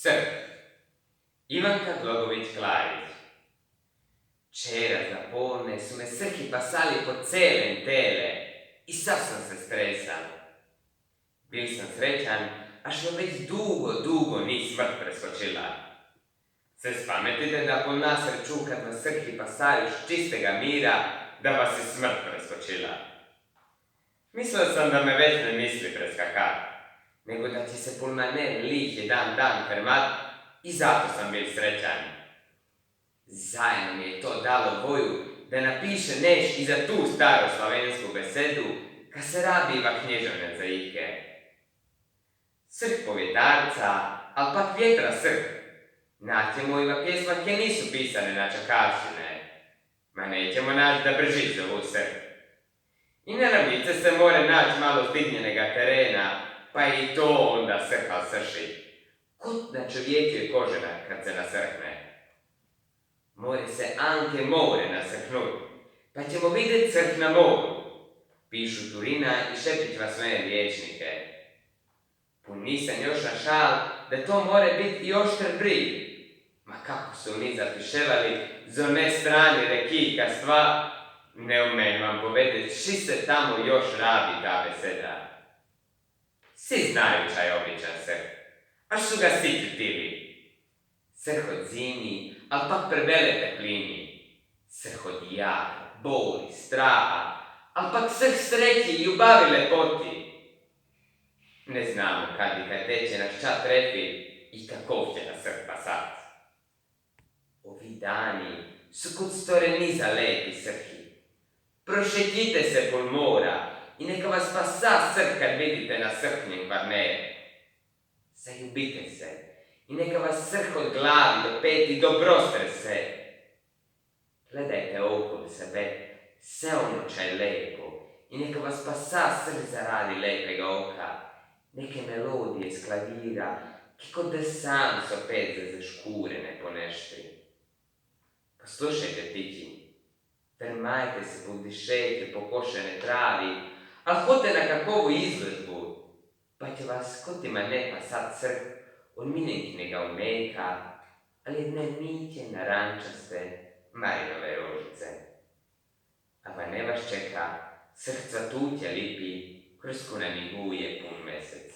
Srp, Ivanka Glogović-Klarić. Včera za polne su me srki pasali po celem tele i sav sam se stresan. Bil sam srećan, až me već dugo ni smrt preskočila. Se spametite da po nas reču kad vas srki pasaju iz čistega mira, da vas je smrt preskočila. Mislio sam da me već ne misli preskakat, nego da će se pol mene lih jedan dan fermat i zato sam bil srećan. Zajedno mi je to dalo voju da napiše neš i za tu staru slavensku besedu, ka se rabiva knježevne zaike. Srh povjetarca, al pak vjetra srh. Naćemo iva pjesma kje nisu pisane na čakavšine, ma nećemo naći da brži zovu srh. I na ravnice se more naći malo zdignjenega terena, pa i to onda srhal srši. Kot na čovjeku je kožena kad se nasrhne. More se anke more nasrhnut, pa ćemo vidjet srh na moru. Pišu Turina i Šepićva svoje riječnike. Pun nisam još na šal da to more biti i oštr brig. Ma kako su mi zapiševali z one strane rekika stva, ne umem vam povedet ši se tamo još rabi ta beseda. Svi znaju čaj običan srh, až su ga svi tili. Srh od zimi, al pak prebele teplini. Srh od jara, boli, straha, al pak srh sreći i ljubavi lepoti. Ne znamo kad i kad teče naš čat trefi i kakov će na srh pasat. Ovi dani su kod storeni za lepi srhi. Prošetite se pol mora i neka vas pasa srh kad vidite na srhnjem Kvarneru. Zaljubite se i neka vas srh od glavi do peti dobro strese. Gledajte okolo sebe, sve ono ča je lepo i neka vas pasa srh zaradi lepega oka. Neke melodije s klavira, ki kot da sam so opet za škure ne poneštri. Poslušajte ptiči, trmajte se po dišejke pokošene travi, al hote na kakovu izložbu, pa će vas kotima ne pasat srh od minenkinega umejka, ali jedne mitje narančaste marinove rožice. A pa ne vas čeka srh cvatutja lipi, kroz ko namiguje pun mesec.